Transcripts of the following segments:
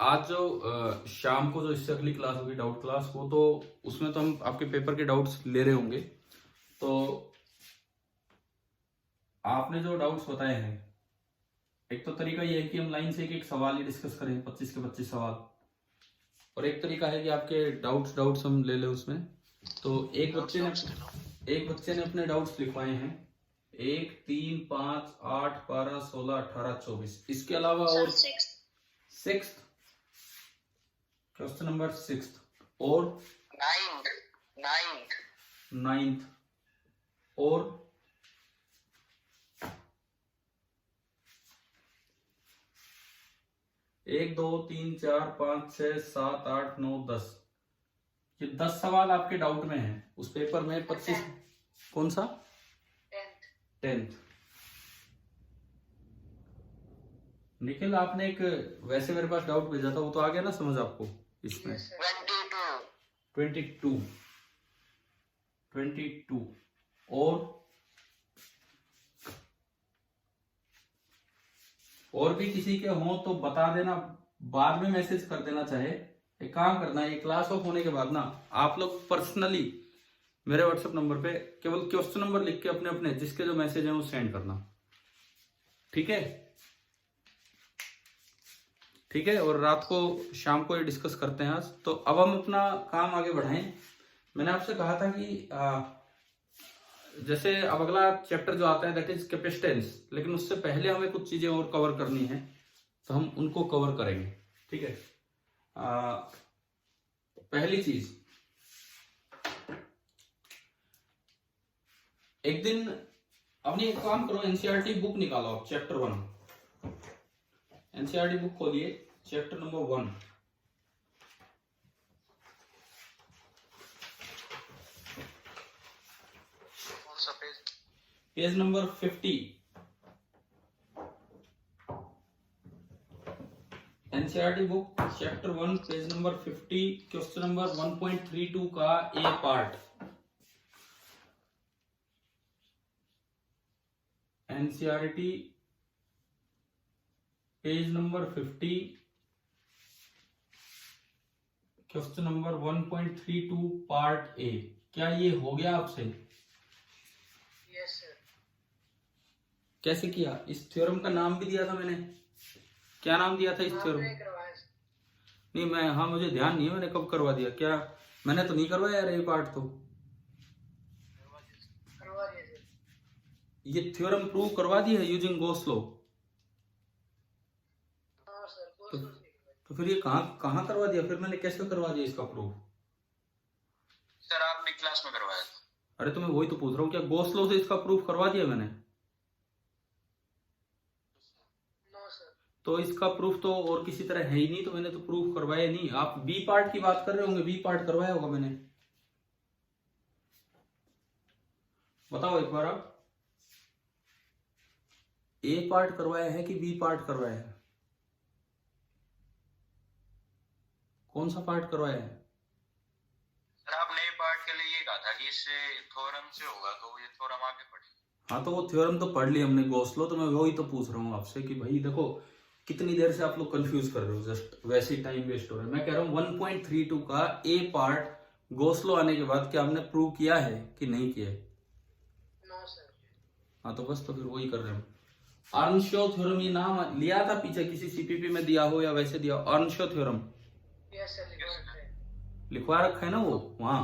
आज जो शाम को जो इससे अगली क्लास होगी डाउट क्लास, वो तो उसमें तो हम आपके पेपर के डाउट्स ले रहे होंगे। तो आपने जो डाउट्स बताए हैं, एक तो तरीका ये है कि हम लाइन से एक एक सवाल ही डिस्कस करें, 25 के 25 सवाल। और एक तरीका है कि आपके डाउट्स हम ले लें उसमें। तो एक बच्चे ने अपने डाउट्स लिखवाए हैं 1, 3, 5, 8, 12, 16, 18, 24। इसके अलावा और सिक्स, क्वेश्चन नंबर 6 और नाइन्थ और 1, 2, 3, 4, 5, 6, 7, 8, 9, 10। ये 10 सवाल आपके डाउट में हैं उस पेपर में। 25 कौन सा? 10th। निखिल, आपने एक वैसे मेरे पास डाउट भेजा था, वो तो आ गया ना समझ आपको इसमें? 22 और भी किसी के हों तो बता देना, बाद में मैसेज कर देना। चाहे एक काम करना है, ये क्लास ऑफ होने के बाद ना आप लोग पर्सनली मेरे व्हाट्सएप नंबर पे केवल क्वेश्चन नंबर लिख के अपने अपने जिसके जो मैसेज है वो सेंड करना, ठीक है? ठीक है। और रात को शाम को ये डिस्कस करते हैं आज। तो अब हम अपना काम आगे बढ़ाएं। मैंने आपसे कहा था कि जैसे अब अगला चैप्टर जो आता है दैट इज कैपेसिटेंस, लेकिन उससे पहले हमें कुछ चीजें और कवर करनी है, तो हम उनको कवर करेंगे, ठीक है? पहली चीज, एक दिन अपनी एक काम करो, एनसीईआरटी बुक निकालो आप, चैप्टर 1 एनसीईआरटी बुक खोलिए, chapter number 1। Page number 50। NCERT book chapter 1 page number 50, question number 1.32 का A part. NCERT page number 50, question number 1.32 part A. क्या ये हो गया आपसे? Yes sir. कैसे किया? इस थ्योरम का नाम भी दिया था मैंने। क्या नाम दिया था इस थ्योरम? नहीं, मैं, हाँ, मुझे ध्यान नहीं है मैंने कब करवा दिया। क्या मैंने तो नहीं करवाया यार, ये पार्ट तो करवा दिया सर। ये थ्योरम प्रूव करवा दिया है यूजिंग गॉस लॉ। हाँ सर, तो फिर ये कहाँ करवा दिया? फिर मैंने कैसे करवा दिया इसका प्रूफ? सर आपने क्लास में करवाया था। अरे तो मैं वही तो पूछ रहा हूँ, क्या गॉस लॉ से इसका प्रूफ करवा दिया मैंने? No sir. तो इसका प्रूफ तो और किसी तरह है ही नहीं, तो मैंने तो प्रूफ करवाया नहीं। आप बी पार्ट की बात कर रहे होंगे, बी पार्ट करवाया होगा मैंने। बताओ एक बार आप, ए पार्ट करवाया है कि बी पार्ट करवाया है? कौन सा पार्ट करवाया है? सर आपने ए पार्ट के लिए ये कहा था कि इससे थ्योरम से होगा, तो ये थ्योरम आगे पढ़े। हाँ, तो वो थ्योरम तो पढ़ लिया हमने गॉस लॉ। तो मैं वही तो पूछ रहा हूँ आपसे कि भाई देखो, कितनी देर से आप लोग कंफ्यूज कर रहे हो, जस्ट वैसे ही टाइम वेस्ट हो रहा है। मैं कह रहा हूँ 1.32 का ए पार्ट गॉस लॉ आने के बाद क्या हमने प्रूव किया है कि नहीं किया है? No sir. हाँ, तो बस, तो फिर वही कर रहे हैं। अर्नशो थ्योरम, ये नाम लिया था पीछे किसी सीपीपी में दिया हो या वैसे दिया हो? अर्नशो थ्योरम यस सर, लिखवा रखा है ना वो वहां,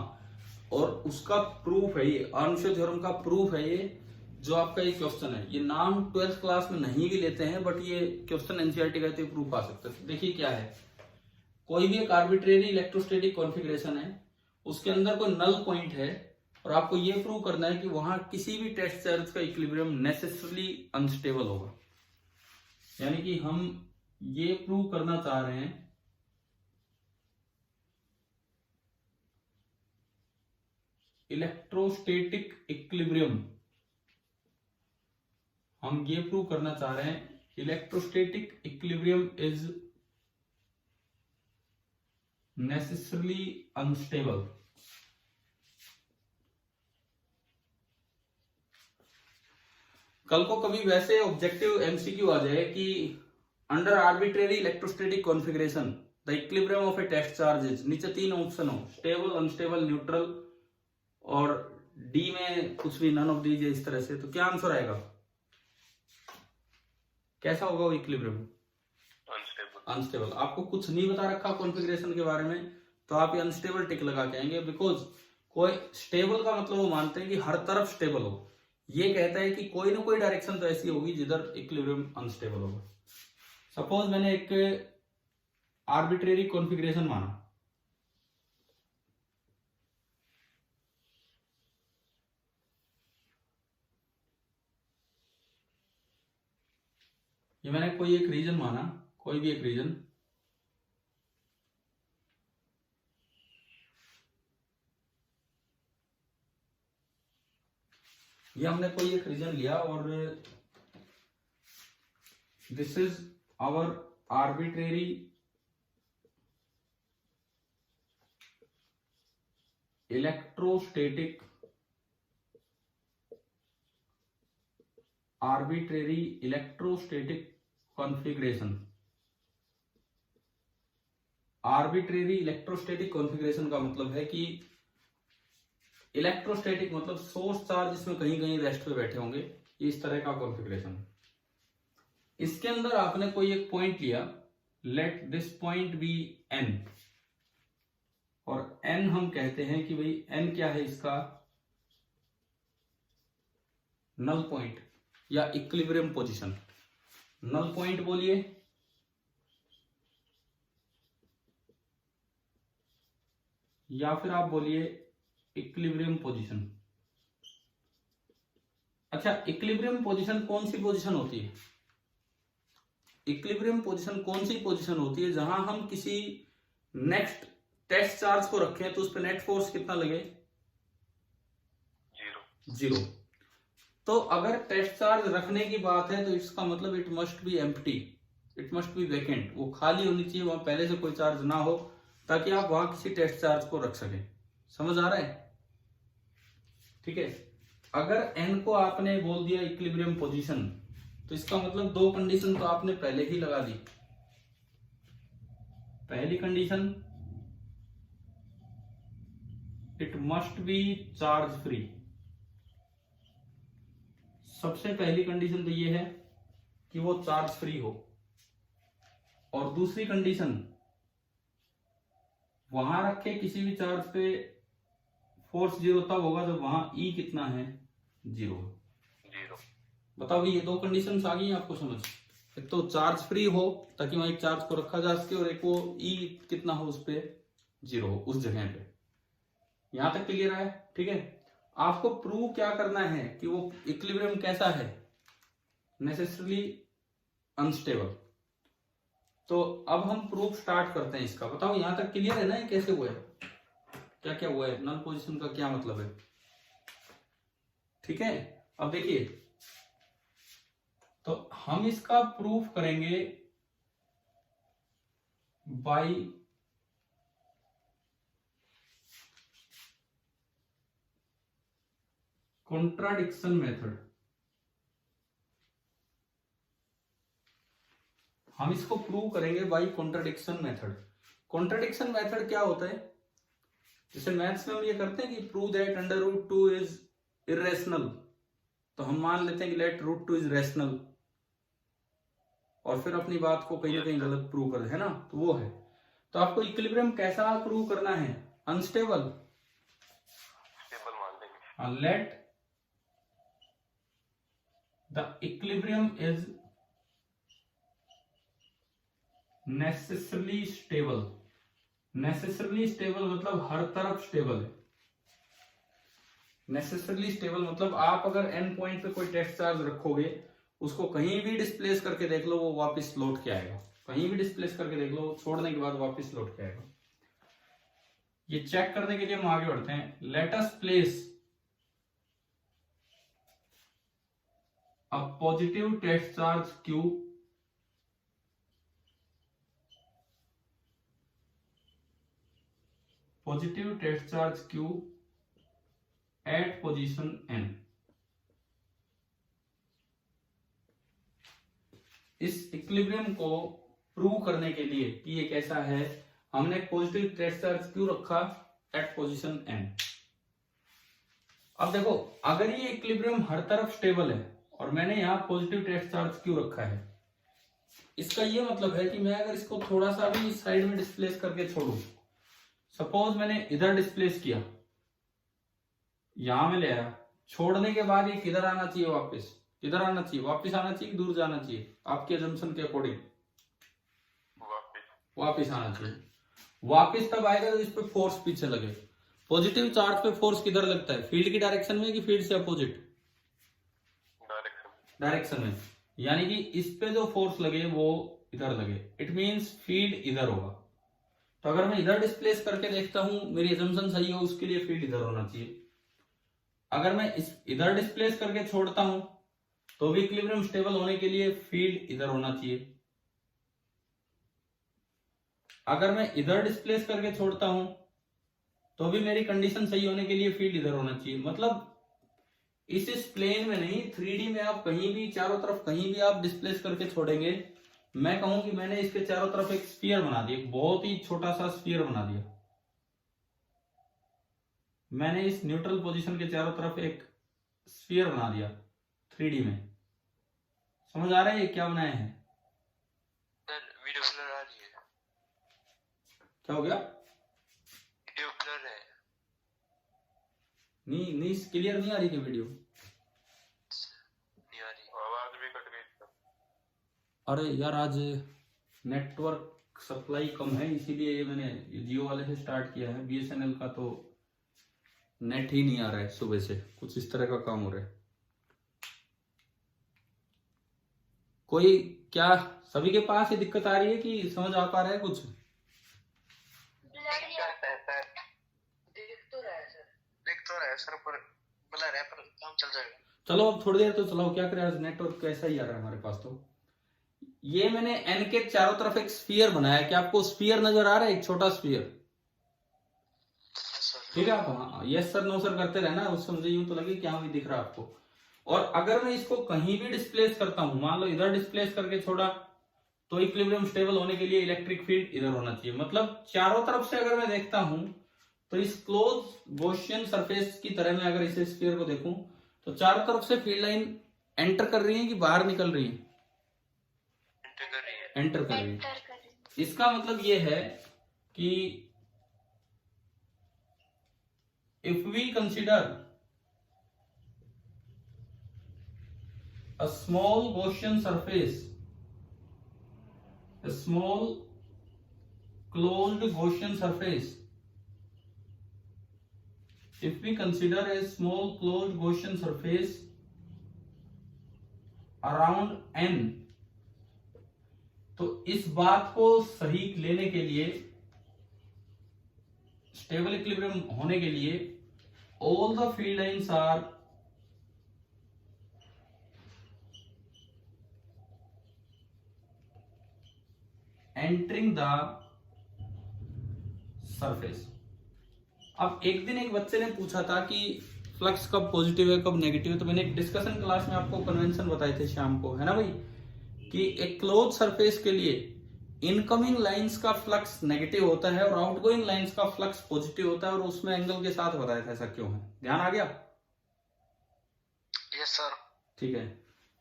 और उसका प्रूफ है ये। अर्नशो थ्योरम का प्रूफ है ये, जो आपका ये क्वेश्चन है। ये नाम 12th क्लास में नहीं भी लेते हैं, बट ये क्वेश्चन एनसीईआरटी का प्रूफ आ सकता है। देखिए क्या है, कोई भी एक आर्बिट्रेरी इलेक्ट्रोस्टैटिक कॉन्फ़िगरेशन है, उसके अंदर कोई नल पॉइंट है, और आपको ये प्रूव करना है कि वहां किसी भी टेस्ट चार्ज का इक्विलिब्रियम नेसेसरली अनस्टेबल होगा। यानी कि हम ये प्रूव करना चाह रहे हैं इलेक्ट्रोस्टैटिक इक्विलिब्रियम, हम ये प्रूव करना चाह रहे हैं electrostatic equilibrium is necessarily unstable. कल को कभी वैसे ऑब्जेक्टिव एमसीक्यू आ जाए कि under arbitrary electrostatic configuration the equilibrium of a test charge is, नीचे 3 ऑप्शन हो, स्टेबल, अनस्टेबल, न्यूट्रल, और डी में कुछ भी नन ऑफ दीजिए इस तरह से, तो क्या आंसर आएगा? कैसा होगा वो इक्विलिब्रियम? अनस्टेबल। आपको कुछ नहीं बता रखा कॉन्फ़िगरेशन के बारे में, तो आप ये अनस्टेबल टिक लगा के आएंगे, बिकॉज कोई स्टेबल का मतलब वो मानते हैं कि हर तरफ स्टेबल हो, ये कहता है कि कोई ना कोई डायरेक्शन तो ऐसी होगी जिधर इक्विलिब्रियम अनस्टेबल होगा। सपोज मैंने एक आर्बिट्रेरी कॉन्फ़िगरेशन माना, ये मैंने कोई एक रीजन माना, कोई भी एक रीजन, ये हमने कोई एक रीजन लिया और this is our arbitrary electrostatic configuration. Arbitrary electrostatic configuration का मतलब है कि इलेक्ट्रोस्टैटिक मतलब सोर्स चार्ज इसमें कहीं कहीं रेस्ट पे बैठे होंगे, इस तरह का कॉन्फ़िगरेशन। इसके अंदर आपने कोई एक पॉइंट लिया, let this point be N, और एन हम कहते हैं कि भाई एन क्या है इसका? नल पॉइंट या इक्विलिब्रियम पोजीशन। नल पॉइंट बोलिए, या फिर आप बोलिए इक्विलिब्रियम पोजीशन। अच्छा, इक्विलिब्रियम पोजीशन कौन सी पोजीशन होती है? इक्विलिब्रियम पोजीशन कौन सी पोजीशन होती है जहां हम किसी नेक्स्ट टेस्ट चार्ज को रखें तो उस पर नेट फोर्स कितना लगे? 0। तो अगर टेस्ट चार्ज रखने की बात है तो इसका मतलब it must be empty, it must be vacant, वो खाली होनी चाहिए, वहां पहले से कोई चार्ज ना हो, ताकि आप वहां किसी टेस्ट चार्ज को रख सकें। समझ आ रहा है? ठीक है। अगर एन को आपने बोल दिया इक्विलिब्रियम पोजीशन, तो इसका मतलब 2 कंडीशन तो आपने पहले ही लगा दी। पहली condition, it must be charge free. सबसे पहली कंडीशन तो ये है कि वो चार्ज फ्री हो, और दूसरी कंडीशन, वहां रखे किसी भी चार्ज पे फोर्स 0 तब होगा जब वहां ई कितना है? 0। बताओ, ये 2 कंडीशंस आ गई आपको समझ? एक तो चार्ज फ्री हो ताकि वहां एक चार्ज को रखा जा सके, और एक वो ई कितना हो उस पे? 0 हो उस जगह पे। यहां तक क्लियर है? ठीक है। आपको प्रूव क्या करना है कि वो इक्विलिब्रियम कैसा है? Necessarily unstable. तो अब हम प्रूफ स्टार्ट करते हैं इसका। बताओ यहां तक क्लियर है ना? ये कैसे हुआ है, क्या क्या हुआ है, नल पोजीशन का क्या मतलब है? ठीक है। अब देखिए, तो हम इसका प्रूफ करेंगे बाय कॉन्ट्राडिक्शन मेथड। हम इसको प्रूव करेंगे by contradiction method. Contradiction method क्या होता है? जैसे मैथ्स में हम ये करते हैं कि प्रूव दैट √2 इज इरेशनल, तो हम मान लेते हैं कि लेट √2 इज रेशनल, और फिर अपनी बात को कहीं ना कहीं गलत प्रूव कर, है ना? तो वो है। तो आपको इक्विलिब्रियम कैसा प्रूव करना है? Unstable. Let the equilibrium is necessarily stable. Necessarily stable मतलब हर तरफ स्टेबल है। नेसेसरली स्टेबल मतलब आप अगर एन पॉइंट पे कोई टेस्ट चार्ज रखोगे, उसको कहीं भी डिस्प्लेस करके देख लो, वो वापस लौट के आएगा। कहीं भी डिस्प्लेस करके देख लो, छोड़ने के बाद वापस लौट के आएगा। ये चेक करने के लिए हम आगे बढ़ते हैं। Let us place a positive test charge Q positive test charge Q at position N। इस इक्विलिब्रियम को प्रूव करने के लिए कि ये कैसा है, हमने पॉजिटिव टेस्ट चार्ज क्यों रखा एट पोजीशन n। अब देखो अगर ये इक्विलिब्रियम हर तरफ स्टेबल है और मैंने यहाँ पॉजिटिव टेस्ट चार्ज क्यों रखा है, इसका ये मतलब है कि मैं अगर इसको थोड़ा सा भी इस साइड में डिस्प्लेस करके छोड़ू, सपोज मैंने इधर डिस्प्लेस किया, यहां में ले आया, छोड़ने के बाद ये किधर आना चाहिए, वापस किधर आना चाहिए, वापस आना चाहिए, दूर जाना चाहिए, आपके अजम्पशन के अकॉर्डिंग वापस आना चाहिए। वापस तब आएगा जब इस पे फोर्स पीछे लगे। पॉजिटिव चार्ज पे फोर्स किधर लगता है, फील्ड की डायरेक्शन में कि फील्ड से अपोजिट डायरेक्शन में, यानी कि इस पे जो फोर्स लगे वो इधर लगे, इट मींस फील्ड इधर होगा। तो अगर मैं इधर डिस्प्लेस करके देखता हूं, मेरी अजम्पशन सही हो, उसके लिए फील्ड इधर होना चाहिए। अगर मैं इस इधर डिस्प्लेस करके छोड़ता हूं तो भी इक्विलिब्रियम स्टेबल होने के लिए फील्ड इधर होना चाहिए। अगर मैं इधर डिस्प्लेस करके छोड़ता हूं तो भी मेरी कंडीशन सही होने के लिए फील्ड इधर होना चाहिए। मतलब इस प्लेन में नहीं, 3D में आप कहीं भी चारों तरफ कहीं भी आप डिस्प्लेस करके छोड़ेंगे, मैं कहूं कि मैंने इसके चारों तरफ एक स्फीयर बना दिया, बहुत ही छोटा सा स्फीयर बना दिया। मैंने इस न्यूट्रल पोजीशन के चारों तरफ एक स्फीयर बना दिया 3D में। समझ आ रहा है ये क्या बनाए हैं? वीडियो ब्लर आ रही है। क्या हो गया? वीडियो ब्लर है। नहीं क्लियर नहीं आ रही क्या वीडियो? नहीं आ रही, आवाज भी कट गई। अरे यार आज नेटवर्क सप्लाई कम है, इसीलिए ये मैंने जियो वाले से स्टार्ट किया है। BSNL का तो नेट ही नहीं आ रहा है, सुबह से कुछ इस तरह का काम हो रहा है। कोई क्या सभी के पास ये दिक्कत आ रही है कि समझ आ पा रहा है कुछ? दिख तो रहा है सर, पर ब्लर है, पर काम चल जाएगा। चलो अब थोड़ी देर तो चलाओ, क्या करें, आज नेटवर्क कैसा ही आ रहा है हमारे पास। तो ये मैंने n के चारों तरफ एक स्फीयर बनाया, क्या आपको स्फीयर नजर आ रहा है? एक छोटा स्फीयर, ठीक है। आप यस सर नो सर करते रहना, उस समझे यूं तो लगे क्या भी दिख रहा है आपको। और अगर मैं इसको कहीं भी डिस्प्लेस करता हूं, मान लो इधर डिस्प्लेस करके छोड़ा, तो इक्विलिब्रियम स्टेबल होने के लिए इलेक्ट्रिक फील्ड इधर होना चाहिए। मतलब चारों तरफ से अगर मैं देखता हूं तो इस क्लोज गॉसियन सरफेस की तरह मैं अगर इसे स्फीयर को देखूं तो चारों तरफ से फील्ड लाइन एंटर कर रही है कि बाहर निकल रही है? एंटर कर रही है। इसका मतलब ये है कि if we consider a small Gaussian surface, a small closed Gaussian surface, if we consider a small closed Gaussian surface around n, तो इस बात को सही लेने के लिए, स्टेबल इक्विलिब्रियम होने के लिए, all the field lines are entering the surface। अब एक दिन एक बच्चे ने पूछा था कि फ्लक्स कब पॉजिटिव है कब नेगेटिव है, तो मैंने एक डिस्कशन क्लास में आपको कन्वेंशन बताए थे शाम को, है ना भाई, कि एक क्लोज सरफेस के लिए इनकमिंग लाइंस का फ्लक्स नेगेटिव होता है और आउटगोइंग लाइंस का फ्लक्स पॉजिटिव होता है, और उसमें एंगल के साथ बताया था ऐसा क्यों है। ध्यान आ गया? Yes sir. ठीक है,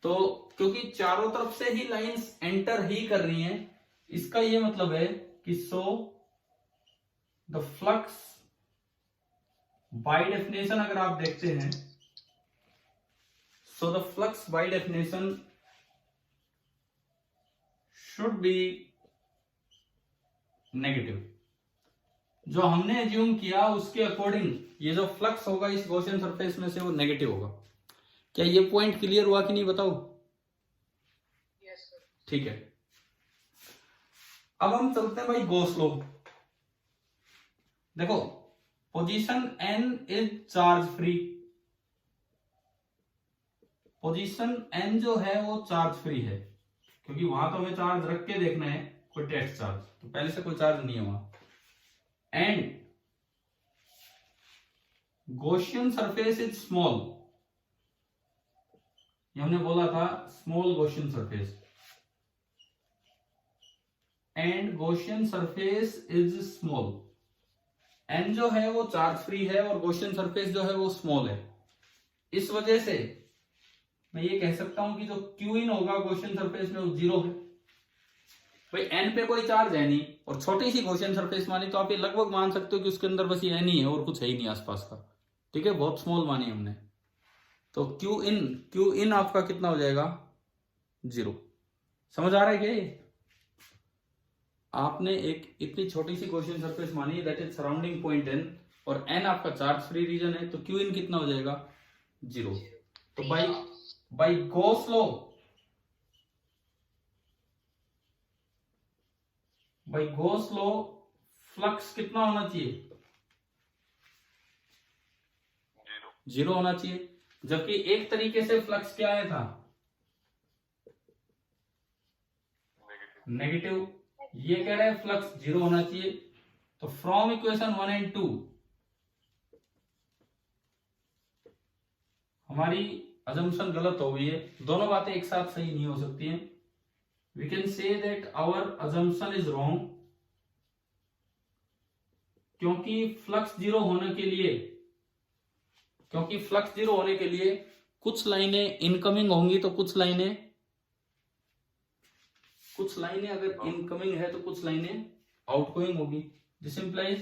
तो क्योंकि चारों तरफ से ही लाइंस एंटर ही कर रही हैं, इसका ये मतलब है कि so the flux by definition अगर आप देखते हैं, so the flux by definition should be negative. जो हमने एज्यूम किया उसके अकॉर्डिंग ये जो फ्लक्स होगा इस गॉसियन सरफेस में से वो नेगेटिव होगा। क्या ये पॉइंट क्लियर हुआ कि नहीं बताओ? Yes sir. ठीक है, अब हम चलते हैं भाई गॉस लॉ। देखो position n is charge free, position n जो है वो चार्ज फ्री है, क्योंकि वहां तो हमें चार्ज रख के देखना है, कोई टेस्ट चार्ज, तो पहले से कोई चार्ज नहीं है वहां। And Gaussian surface is small, ये हमने बोला था small Gaussian surface, and Gaussian surface is small. N जो है वो चार्ज फ्री है और गॉसियन सरफेस जो है वो स्मॉल है। इस वजह से मैं ये कह सकता हूं कि जो क्यू इन होगा गॉसियन सरफेस में वो 0 है। भाई एन पे कोई चार्ज है नहीं और छोटी सी गॉसियन सरफेस मानी तो आप ये लगभग मान सकते हो कि उसके अंदर बस ये एन ही है और कुछ है ही नहीं आसपास का। ठीक है, बहुत स्मॉल मानी हमने। तो क्यू इन आपका कितना हो जाएगा? 0। समझ आ रहा है क्या ये? आपने एक इतनी छोटी सी गॉसियन सरफेस मानी that is surrounding point N और एन आपका चार्ज फ्री रीजन है, तो क्यू इन कितना हो जाएगा? 0। तो बाई गॉस लॉ फ्लक्स कितना होना चाहिए? 0 होना चाहिए। जबकि एक तरीके से फ्लक्स क्या आया था? नेगेटिव। ये कह रहे हैं फ्लक्स 0 होना चाहिए। तो फ्रॉम इक्वेशन 1 एंड 2 हमारी अजम्पशन गलत हो गई है। दोनों बातें एक साथ सही नहीं हो सकती हैं। We can say that our assumption is wrong, क्योंकि फ्लक्स 0 होने के लिए कुछ लाइनें इनकमिंग होंगी, तो कुछ लाइनें अगर इनकमिंग है तो कुछ लाइनें आउटगोइंग होगी। This implies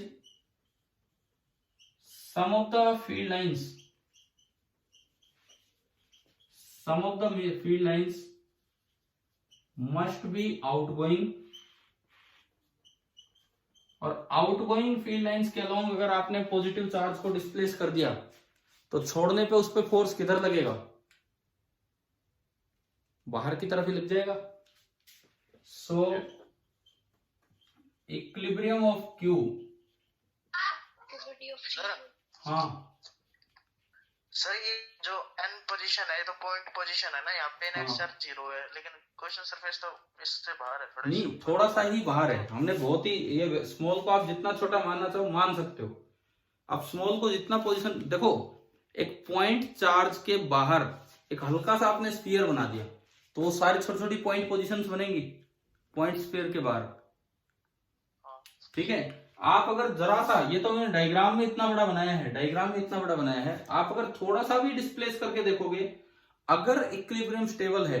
some of the field lines must be outgoing, और आउटगोइंग फील्ड लाइंस के अलोंग अगर आपने पॉजिटिव चार्ज को डिस्प्लेस कर दिया तो छोड़ने पे उस पे फोर्स किधर लगेगा? बाहर की तरफ ही लग जाएगा। सो इक्विलिब्रियम ऑफ क्यू। हाँ सर, ये जो एन पोजीशन है तो पॉइंट पोजीशन है ना, यहाँ पे एन एक्स 0 है, लेकिन क्वेश्चन सरफेस तो इससे बाहर है, थोड़ा सा ही बाहर है। हमने बहुत ही, ये स्मॉल को आप जितना छोटा मानना चाहो मान सकते हो। आप स्मॉल को जितना पोजीशन देखो, एक पॉइंट चार्ज के बाहर एक हल्का सा आपने स्फीयर बना दिया तो वो सारी छोटी छोटी पॉइंट पोजीशंस बनेंगी पॉइंट स्फीयर के बाहर। ठीक है, आप अगर जरा सा, ये तो मैंने डायग्राम में इतना बड़ा बनाया है, आप अगर थोड़ा सा भी डिस्प्लेस करके देखोगे, अगर इक्विलिब्रियम स्टेबल है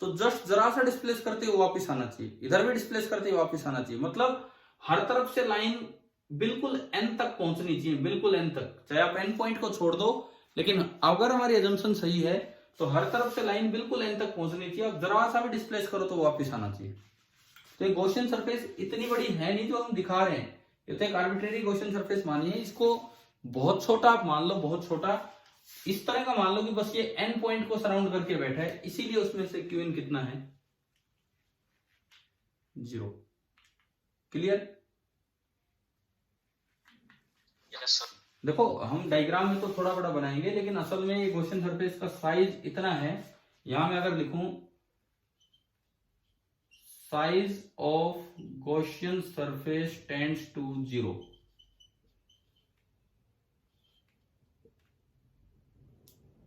तो जस्ट जरा सा डिस्प्लेस करते हुए वापस आना चाहिए, इधर भी डिस्प्लेस करते हुए वापस आना चाहिए। मतलब हर तरफ से लाइन बिल्कुल एन तक पहुंचनी चाहिए, बिल्कुल एन तक। चाहे आप एन पॉइंट को छोड़ दो, लेकिन अगर हमारी अजम्पशन सही है तो हर तरफ से लाइन बिल्कुल एन तक पहुंचनी चाहिए। अब जरा सा भी डिस्प्लेस करो तो वापस आना चाहिए। तो ये गॉसियन सरफेस इतनी बड़ी है नहीं जो हम दिखा रहे हैं, ये तो एक आर्बिट्रेरी गॉसियन सरफेस मानी है। इसको बहुत छोटा आप मान लो, बहुत छोटा इस तरह का मान लो कि बस ये एन पॉइंट को सराउंड करके बैठा है, इसीलिए उसमें से क्यू इन कितना है? 0। क्लियर? Yes sir. देखो हम डायग्राम में तो थोड़ा बड़ा बनाएंगे, लेकिन असल में ये गॉसियन सरफेस का साइज इतना है। यहां मैं अगर लिखूं size of Gaussian surface tends to 0,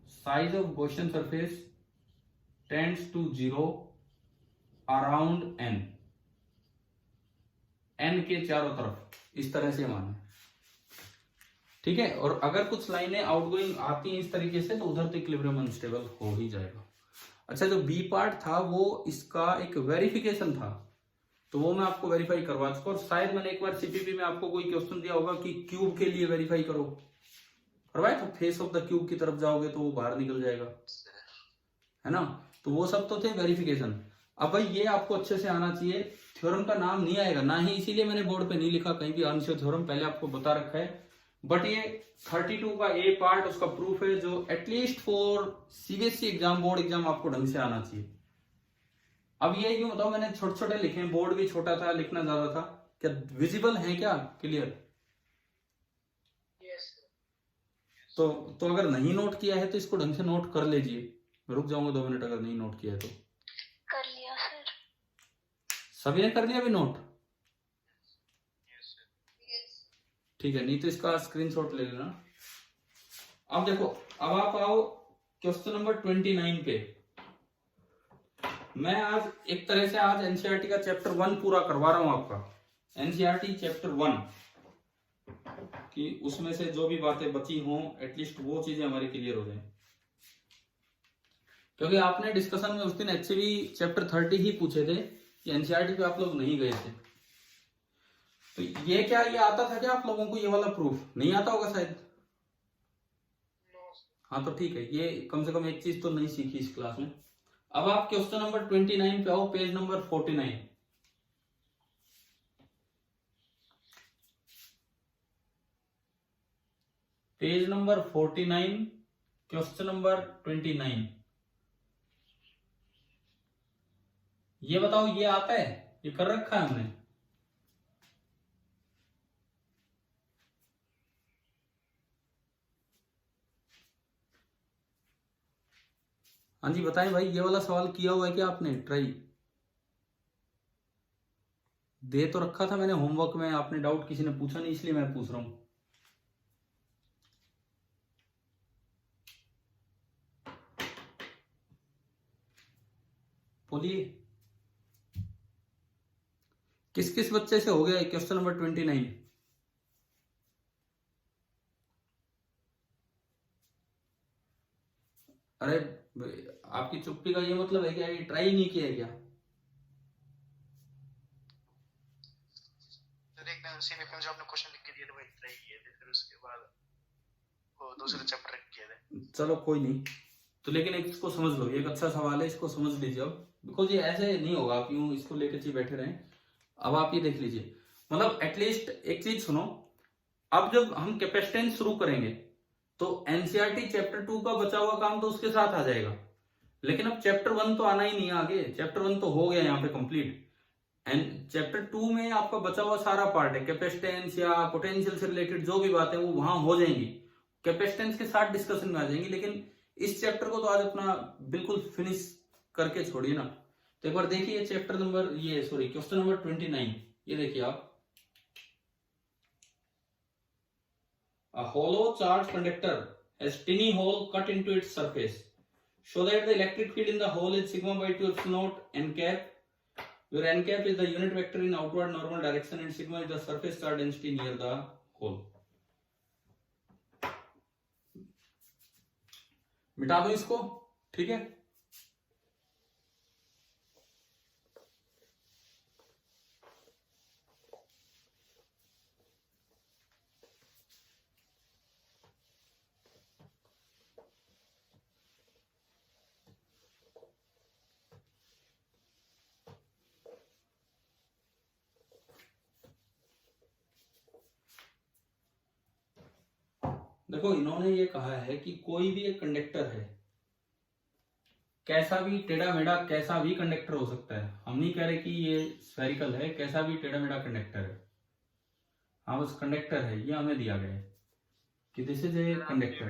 size of Gaussian surface tends to 0 around N, N के चारों तरफ, इस तरह से माना। ठीक है, और अगर कुछ लाइनें आउटगोइंग आती हैं इस तरीके से तो उधर तो इक्विलिब्रियम अनस्टेबल हो ही जाएगा। अच्छा, जो बी पार्ट था वो इसका एक वेरिफिकेशन था, तो वो मैं आपको वेरीफाई करवा चुका। और शायद मैंने एक बार सीपीपी में आपको कोई क्वेश्चन दिया होगा कि क्यूब के लिए वेरीफाई करो, करवाए, तो फेस ऑफ द क्यूब की तरफ जाओगे तो वो बाहर निकल जाएगा, है ना। तो वो सब तो थे वेरिफिकेशन। अब भाई ये आपको अच्छे से आना चाहिए। थ्योरम का नाम नहीं आएगा ना ही, इसीलिए मैंने बोर्ड पे नहीं लिखा कहीं भी अर्नशो थ्योरम, पहले आपको बता रखा है। बट ये 32 का ए पार्ट उसका प्रूफ है, जो at least for CBSE exam, board exam आपको ढंग से आना चाहिए। अब ये क्यों बताओ, मैंने छोटे छोटे लिखे, बोर्ड भी छोटा था, लिखना ज्यादा था, क्या विजिबल है क्या? क्लियर? तो अगर नहीं नोट किया है तो इसको ढंग से नोट कर लीजिए। रुक जाऊंगा 2 मिनट अगर नहीं नोट किया है तो। कर लिया सर। सभी ने कर लिया अभी नोट? ठीक है, नहीं तो इसका स्क्रीनशॉट ले लेना। अब देखो, अब आप आओ क्वेश्चन नंबर 29 पे। मैं आज एक तरह से आज एनसीईआरटी का चैप्टर 1 पूरा करवा रहा हूं आपका, एनसीईआरटी चैप्टर 1 कि उसमें से जो भी बातें बची हों एटलीस्ट वो चीजें हमारी क्लियर हो जाए, क्योंकि आपने डिस्कशन में उस दिन एक्चुअली चैप्टर 30 ही पूछे थे कि एनसीईआरटी पे आप लोग नहीं गए थे। तो ये क्या, ये आता था क्या आप लोगों को, ये वाला प्रूफ नहीं आता होगा शायद? हाँ तो ठीक है, ये कम से कम एक चीज तो नहीं सीखी इस क्लास में। अब आप क्वेश्चन नंबर 29 पे आओ, page number 49। Page number 49, question number 29। ये बताओ ये आता है, ये कर रखा है हमने? हाँ जी बताएं भाई, ये वाला सवाल किया हुआ है क्या आपने ट्राई? दे तो रखा था मैंने होमवर्क में, आपने डाउट किसी ने पूछा नहीं इसलिए मैं पूछ रहा हूं। बोलिए किस किस बच्चे से हो गया क्वेश्चन नंबर 29? अरे आपकी चुप्पी का ये मतलब है क्या, ये ट्राई नहीं किया है क्या? सीने पे जो आपने क्वेश्चन लिख के दिए थे वही ट्राई किए थे, फिर उसके बाद वो दूसरे चैप्टर किए थे। चलो कोई नहीं, तो लेकिन एक इसको समझ लो, ये एक अच्छा सवाल है, इसको समझ लीजिए अब, बिकॉज ये ऐसे नहीं होगा आप यूं इसको लेकर चीज बैठे रहें। अब आप ये देख लीजिए, मतलब एटलीस्ट एक चीज सुनो, अब जब हम कैपेसिटेंस शुरू करेंगे तो एनसीईआरटी चैप्टर 2 का बचा हुआ काम तो उसके साथ आ जाएगा, लेकिन अब चैप्टर 1 तो आना ही नहीं है आगे, चैप्टर 1 तो हो गया यहाँ पे कंप्लीट, एंड चैप्टर 2 में आपका बचा हुआ सारा पार्ट है, कैपेसिटेंस या पोटेंशियल से रिलेटेड जो भी बातें वो वहां हो जाएंगी, कैपेसिटेंस के साथ डिस्कशन में आ जाएंगी, लेकिन इस चैप्टर को तो आज अपना बिल्कुल फिनिश करके छोड़िए ना। तो एक बार देखिए चैप्टर नंबर, ये सॉरी क्वेश्चन नंबर 29, ये देखिए आप, a hollow charged conductor has tiny hole cut into its surface so that the electric field in the hole is sigma by 2 epsilon naught n cap, where n cap is the unit vector in outward normal direction and sigma is the surface charge density near the hole. मिटा दो इसको, ठीक है? देखो इन्होंने ये कहा है कि कोई भी एक कंडक्टर है, कैसा भी टेढ़ा मेढ़ा कैसा भी कंडक्टर हो सकता है, हम नहीं कह रहे कि ये स्फेरिकल है, कैसा भी टेढ़ा मेढ़ा कंडक्टर है, हाँ बस कंडक्टर है, ये हमें दिया गया है कि दिस इज ए कंडक्टर।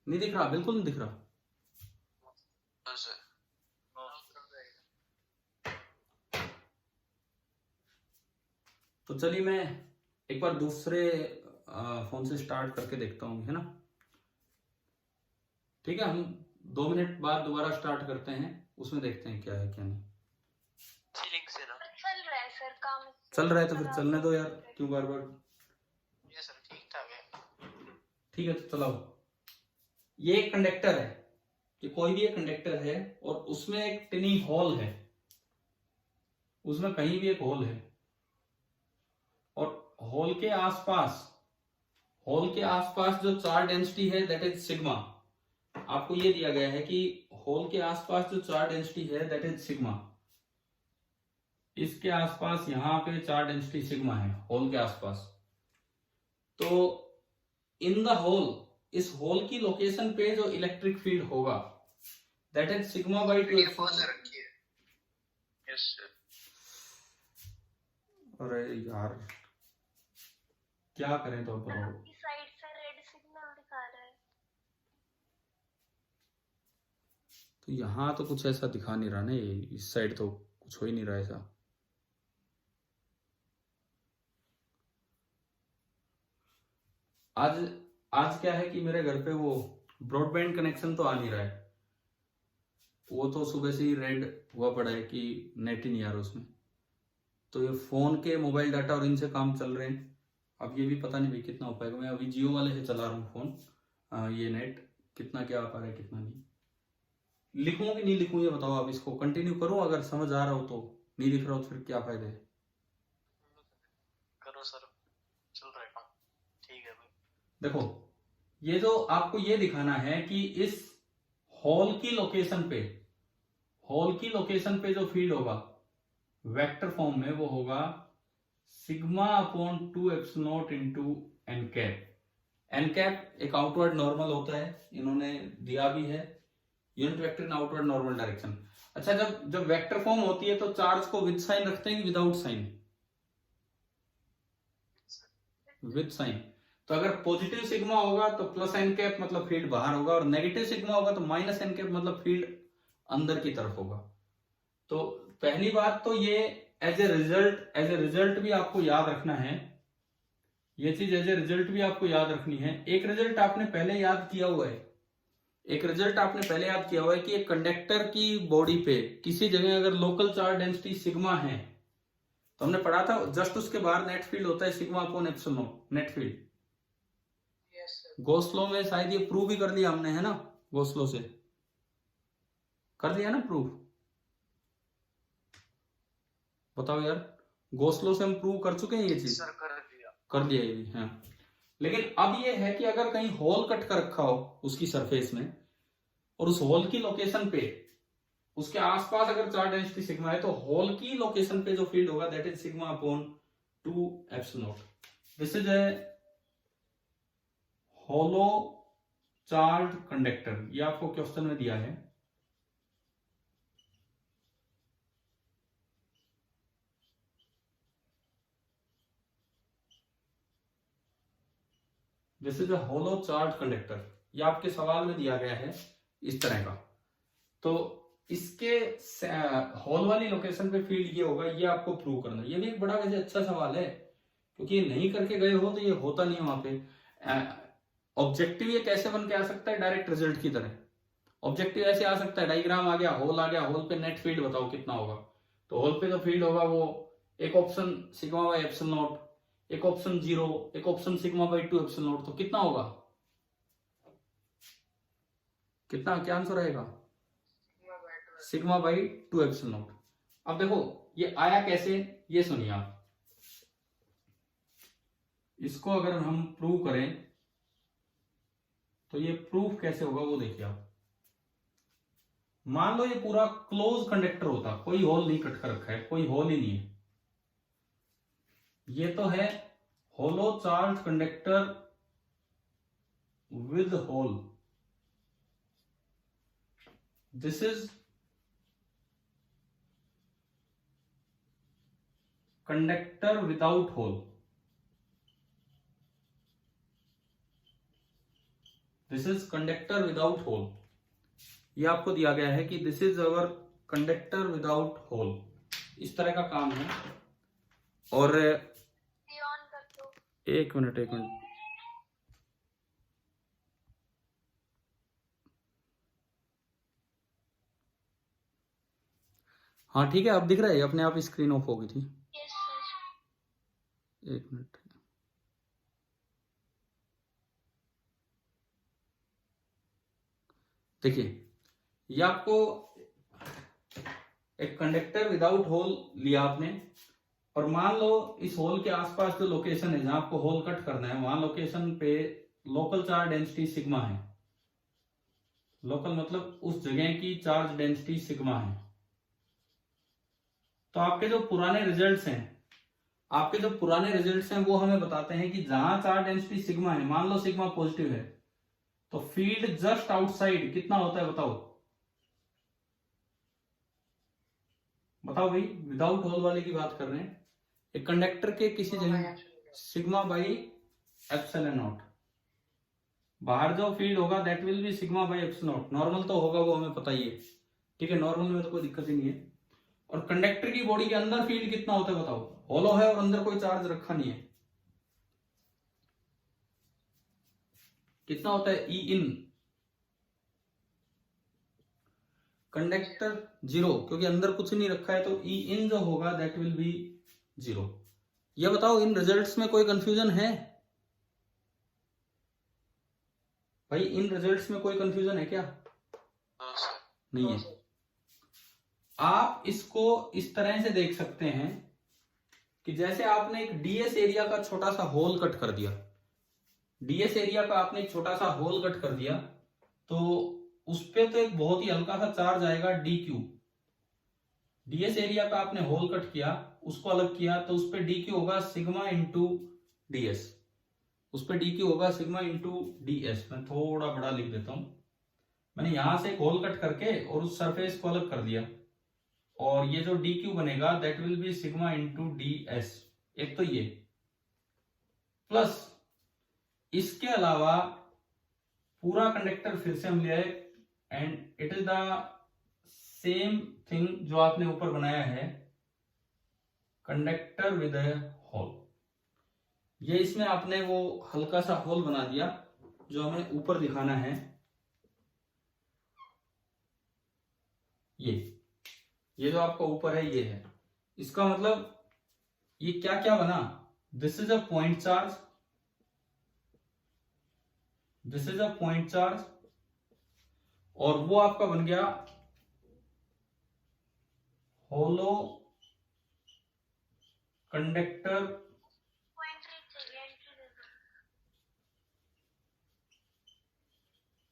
नहीं दिख रहा, बिल्कुल नहीं दिख रहा। तो चलिए मैं एक बार दूसरे फोन से स्टार्ट करके देखता हूँ, है ना? ठीक है, हम 2 मिनट बाद दोबारा स्टार्ट करते हैं, उसमें देखते हैं क्या है क्या नहीं। चल रहा है सर काम, चल रहा है तो फिर चलने दो यार, क्यों बार बार। ये सर ठीक ठाक है। ठीक है तो चलाओ। ये एक कंडक्टर है, कि कोई भी एक कंडक्टर है और उसमें एक टिनी होल है, उसमें कहीं भी एक होल है, और होल के आसपास जो चार्ज डेंसिटी है दैट इज सिग्मा। आपको ये दिया गया है कि होल के आसपास जो चार्ज डेंसिटी है दैट इज सिग्मा, इसके आसपास यहां पे चार्ज डेंसिटी सिग्मा है होल के आसपास। तो इन द होल, इस होल की लोकेशन पे जो इलेक्ट्रिक फील्ड होगा दैट इज सिग्मा बाई 2 रखिए। Yes sir. अरे यार क्या करें तो बताओ। इस साइड से रेड सिग्नल दिखा रहा है। तो यहाँ तो कुछ ऐसा दिखा नहीं रहा ना, ये इस साइड तो कुछ हो ही नहीं रहा ऐसा। आज आज क्या है कि मेरे घर पे वो ब्रॉडबैंड कनेक्शन तो आ नहीं रहा है, वो तो सुबह से ही रेड हुआ पड़ा है कि नेट ही नहीं आ रहा उसमें। तो ये फोन के मोबाइल डाटा और इनसे काम चल रहे हैं। अब ये भी पता नहीं भाई कितना हो पाएगा। मैं अभी जियो वाले से चला रहा हूँ फोन, ये नेट कितना क्या आ पा रहा है कितना नहीं। लिखूं कि नहीं लिखूं ये बताओ आप। इसको कंटिन्यू करूं अगर समझ आ रहा हो तो, नहीं लिख रहा हो तो फिर क्या फायदा है। करो सर, चल रहा है काम, ठीक है भाई। देखो ये जो आपको ये दिखाना है कि इस हॉल की लोकेशन पे जो फील्ड होगा वेक्टर फॉर्म में वो होगा sigma upon 2 epsilon naught into N cap. N cap एक आउटवर्ड नॉर्मल होता है, इन्होंने दिया भी है, unit vector in outward normal direction. अच्छा, जब वेक्टर फॉर्म होती है तो चार्ज को विद साइन रखते हैं कि विदाउट साइन? With sign. तो अगर पॉजिटिव सिग्मा होगा तो प्लस एन कैप मतलब फील्ड बाहर होगा, और नेगेटिव सिग्मा होगा तो माइनस एन कैप मतलब फील्ड अंदर की तरफ होगा। तो पहली बात तो ये एज ए रिजल्ट भी आपको याद रखना है, ये चीज एज ए रिजल्ट भी आपको याद रखनी है। एक रिजल्ट आपने पहले याद किया हुआ है, कि एक कंडक्टर की बॉडी पे किसी जगह अगर लोकल चार्ज डेंसिटी सिग्मा है तो हमने पढ़ा था जस्ट उसके बाहर नेट फील्ड होता है sigma upon epsilon not, net field. Gauss law में शायद ये प्रूव भी कर दिया हमने, है ना? गॉस लॉ से कर दिया ना प्रूव? बताओ यार, गॉस लॉ से हम प्रूव कर चुके हैं ये चीज? सर कर दिया ये भी, हाँ। लेकिन अब ये है कि अगर कहीं होल कट कर रखा हो उसकी सरफेस में और उस होल की लोकेशन पे उसके आसपास अगर चार्ज डेंसिटी सिग्मा है तो होल की लोकेशन पे जो फील्ड होगा that is sigma upon 2 epsilon naught. This is a hollow charge conductor, ये आपको क्वेश्चन में दिया है। This is a hollow charge conductor, ये आपके सवाल में दिया गया है इस तरह का। तो इसके होल वाली लोकेशन पे फील्ड ये होगा, ये आपको प्रूव करना है। ये भी एक बड़ा वैसे अच्छा सवाल है, क्योंकि ये नहीं करके गए हो तो ये होता नहीं है वहां पे। ऑब्जेक्टिव ये कैसे बन के आ सकता है डायरेक्ट रिजल्ट की तरह? ऑब्जेक्टिव ऐसे आ सकता है, डायग्राम आ गया, होल पे नेट फील्ड बताओ कितना होगा। तो होल पे जो फील्ड होगा वो एक option sigma by epsilon not, एक ऑप्शन 0, एक option sigma by 2 epsilon not. तो कितना होगा, कितना क्या आंसर आएगा? Sigma by 2 epsilon not. अब देखो ये आया कैसे, ये सुनिए आप। इसको अगर हम प्रूव करें तो ये प्रूफ कैसे होगा वो देखिए आप। मान लो ये पूरा क्लोज कंडक्टर होता, कोई होल नहीं कट कर रखा है, कोई होल ही नहीं है। ये तो है hollow charge conductor with hole, this is conductor without hole, this is conductor without hole. ये आपको दिया गया है कि this is our conductor without hole, इस तरह का काम है। और ऑन कर दो। एक मिनट हाँ ठीक है, अब दिख रहा है, अपने आप स्क्रीन ऑफ हो गई थी। Yes sir. एक मिनट, देखिए ये आपको एक कंडक्टर विदाउट होल लिया आपने, और मान लो इस होल के आसपास जो लोकेशन है जहां आपको होल कट करना है वहां लोकेशन पे लोकल चार्ज डेंसिटी सिग्मा है। लोकल मतलब उस जगह की चार्ज डेंसिटी सिग्मा है। तो आपके जो पुराने रिजल्ट्स हैं वो हमें बताते हैं कि जहां चार्ज डेंसिटी सिग्मा है, मान लो सिग्मा पॉजिटिव है, तो फील्ड जस्ट आउटसाइड कितना होता है बताओ भाई, विदाउट होल वाले की बात कर रहे हैं। एक कंडक्टर के किसी जगह सिग्मा बाई एप्सिलॉन नॉट, बाहर जो फील्ड होगा that will be sigma by epsilon not. Normal तो होगा वो हमें पता ही है, ठीक है, नॉर्मल में तो कोई दिक्कत ही नहीं है। और कंडक्टर की बॉडी के अंदर फील्ड कितना होता है बताओ? होलो है और अंदर कोई चार्ज रखा नहीं है, कितना होता है ई इन, कंडक्टर 0, क्योंकि अंदर कुछ नहीं रखा है तो ई इन जो होगा दैट विल बी 0। ये बताओ इन रिजल्ट्स में कोई कंफ्यूजन है भाई? इन रिजल्ट्स में कोई कंफ्यूजन है क्या? हाँ सर। नहीं है। आप इसको इस तरह से देख सकते हैं कि जैसे आपने एक डीएस एरिया का छोटा सा होल कट कर दिया, डीएस एरिया का आपने एक छोटा सा होल कट कर दिया, तो उस पे तो एक बहुत ही हल्का सा चार्ज आएगा डी क्यू। डीएस एरिया का आपने होल कट किया, उसको अलग किया, तो उस पे डी क्यू होगा सिग्मा इंटू डीएस, उस पे डी क्यू होगा सिग्मा इंटू डीएस। मैं थोड़ा बड़ा लिख देता हूं। मैंने यहां से एक होल कट करके और उस सरफेस को अलग कर दिया, और ये जो डी क्यू बनेगा that will be sigma into D S. एक तो ये, प्लस इसके अलावा पूरा कंडक्टर फिर से हम ले आए, and it is the same thing जो आपने ऊपर बनाया है, कंडक्टर विद ए होल। ये इसमें आपने वो हल्का सा होल बना दिया जो हमें ऊपर दिखाना है। ये जो आपका ऊपर है ये है, इसका मतलब ये क्या क्या बना, this is a point charge, this is a point charge, और वो आपका बन गया होलो कंडक्टर।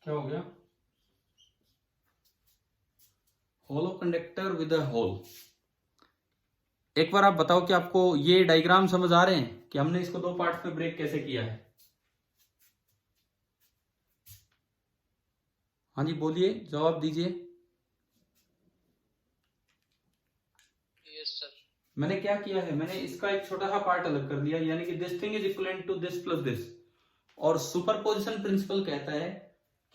क्या हो गया? होलो कंडक्टर विद अ होल। एक बार आप बताओ कि आपको ये डायग्राम समझ आ रहे हैं कि हमने इसको दो पार्ट्स में ब्रेक कैसे किया है? हाँ जी बोलिए, जवाब दीजिए। Yes sir. मैंने क्या किया है, मैंने इसका एक छोटा सा पार्ट अलग कर दिया, यानी कि this thing is equivalent to this plus this, और सुपरपोजिशन प्रिंसिपल कहता है